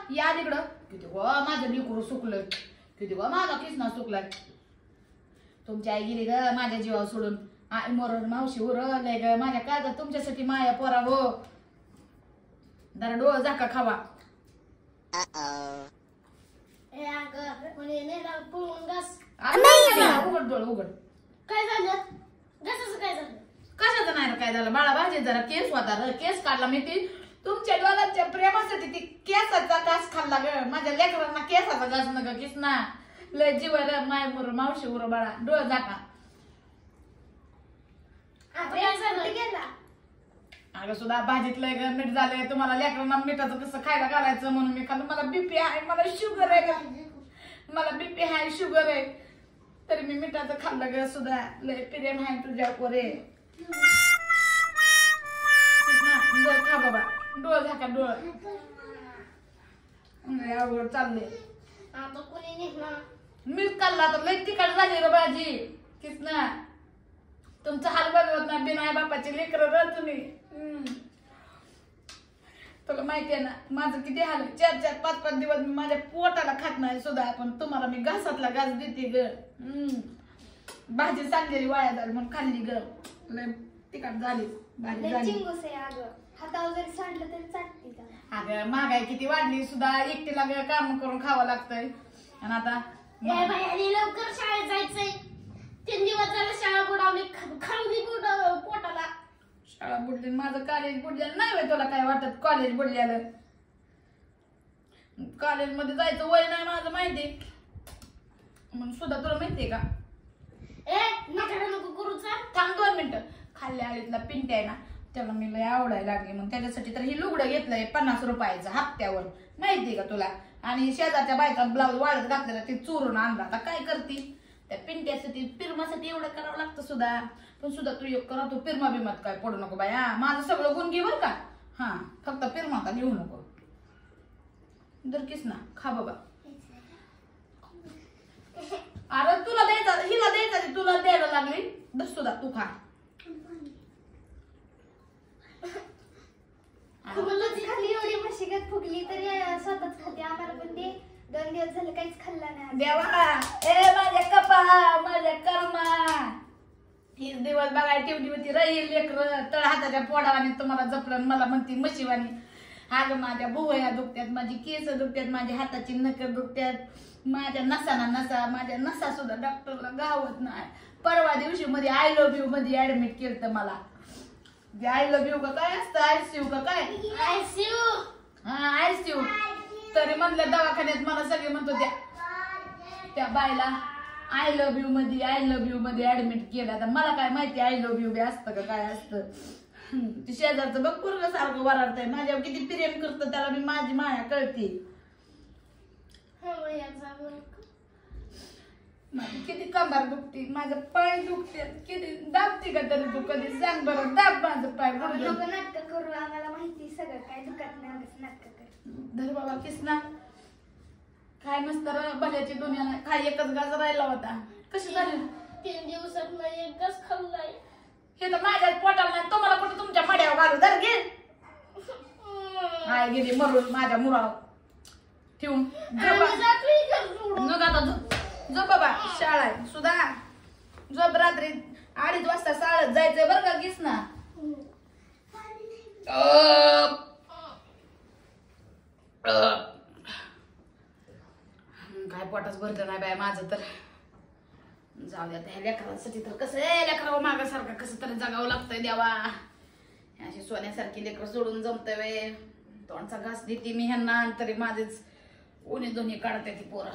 या तिकडं. किती गो माझं लेकरू सुकलं, किती गो माझा किसना सुकलाय. तुमची आई गेली ग माझ्या जीवावर सोडून. आई मरण मावशी उरलंय ग माझ्या काय तुमच्यासाठी माया पोरा हो. जरा डोळं झाका खावा. उघड डोळ उघड. काय झालं? घसाचं काय झालं? कशाचं नाही काय झालं बाळा भाजी जरा केस होता केस काढला मी ती तुमच्या डोळ्याच्या प्रेमासाठी ती केसाचा घास खाल्ला ग. माझ्या लेकरांना केसाचा घास नका किसना लय जीवाला माय मुर मावशी उर बाळा डोळ झाका. अगं सुद्धा भाजीत लय ग मीठ झालंय. तुम्हाला लेकरांना मिठाचं कसं खायला घालायचं म्हणून मी खाल्लं. मला बीपी आहे, मला शुगर आहे, मला बीपी आहे शुगर आहे तरी मी मिठाचं खाल्लं ग. सुद्धा लय प्रेम आहे तुझ्यावर रे. खा बाबा डोळ झाका डोळ. अवघड चालले. आता कोणी निघणार? मीच खाल्ला तर लय तिखट झाली रे भाजी किसना. तुमचा हाल बघवत नाही बिन आई बापाची लेकरं र तुम्ही. तुला माहिती आहे ना माझं किती हाल. 4-4, 5-5 दिवस मी माझ्या पोटाला खात नाही सुद्धा. पण तुम्हाला मी घासातला घास देते ग. भाजी सांगलेली वाया झाली म्हणून खाल्ली ग. लय तिखट झाली भाजी झाली. हातावर जरी सांडलं तरी चाटते. अगं महागाई किती वाढली सुद्धा एकटीला काम करून खावं लागतंय. आणि आता लवकर शाळेत जायचंय. 3 दिवस झालं शाळा बुडावली खाल्ली पोटाला. शाळा बुडली माझं कॉलेज बुडलेलं नाही तुला काय वाटत? कॉलेज बुडलेलं कॉलेज मध्ये जायचं वय नाही माझं माहिती म्हणून सुद्धा तुला माहितीये का? नका नको करू चाल. थांब 2 मिनिटं. खाल्ल्या आळीतला पिंट्या आहे ना त्याला मी लय आवडायला लागली मग त्याच्यासाठी तर ही लुगडं घेतलंय 50 रुपयाचं हप्त्यावर माहितीये का तुला. आणि शेजारच्या बायका ब्लाऊज वाळत घातलेला ते चोरून आणला. आता काय करती त्या पिंट्यासाठी पिरमासाठी एवढं करावं लागतं सुद्धा. पण सुद्धा तू एक करा तू पिरमा बिमात काय पडू नको बाया. माझं सगळं गुण घे बरं का. हा फक्त पिरमाता घेऊ नको. जर किस ना खा बाबा. अरे तुला द्यायचा हिला द्यायचा तुला द्यायला लागली दस सुद्धा तू खा. खाली एवढी मशिगत फुगली तरी स्वतःच खाते. आम्हाला पण ते 2 दिवस झाले काहीच खाल्ला नाही. देवा ए माझ्या कपा माझ्या कर्मा हीच दिवस बघायला ठेवली होती राहील लेकर तळ हाताच्या पोडावाने तुम्हाला जपलं मला म्हणती म्हशीवानी. अगं माझ्या भुवया दुखत्यात, माझी केस दुखत्यात, माझ्या हाताची नखं दुखत्यात, माझ्या नसा माझ्या नसा सुद्धा डॉक्टरला गावत नाही. परवा दिवशी मध्ये आय लव्ह यू मध्ये ऍडमिट केलं मला. आय लव्ह यू का काय असतं आयसीयू का काय? आयसीयू. हा आयसीयू. तरी म्हणलं दवाखान्यात मला सगळे म्हणतो त्या बायला आय लव्ह यू मध्ये ऍडमिट केलं. आता मला काय माहिती आय लव्ह यू बी असतं का काय असतं. ते शेजारचं बघ पूर्ण सारखं वराडतंय माझ्यावर किती प्रेम करतं त्याला मी माझी माया कळते. माझी किती कंबर दुखती माझं पाय दुखते किती दाबते का तरी तू कधी सांग बरं दाब माझं पाय. नाटक करू आम्हाला माहिती सगळं काय दुखत नाही नाटक कर. धर बाबा किसना काय नसतं भल्याची दुनिया नाही. काय एकच गाज राहिला होता. कशी झाली? 3 दिवसात एक घास खाल्लाय. हे तर माझ्या पोटाला नाही तुम्हाला कुठे तुमच्या मड्यावर घालू. धर घे. हाय गेली मरून माझ्या मुरावर ठेवून आता झोप बाबा. शाळा आहे सुद्धा झोप. रात्री 2:30 वाजता शाळेत जायचंय बरं का किस ना. काय पोटाच भरलं नाही बाय माझं तर. जाऊ द्या त्या लेकरांसाठी तर कसं लेकरावं मागासारखं कसं तरी जगावं लागतंय देवा. अशी सोन्यासारखी लेकरं सोडून जमतंय वे. तोंडचा घास देते मी ह्यांना तरी माझेच उन्हे दोन्ही काढते ती पोरं.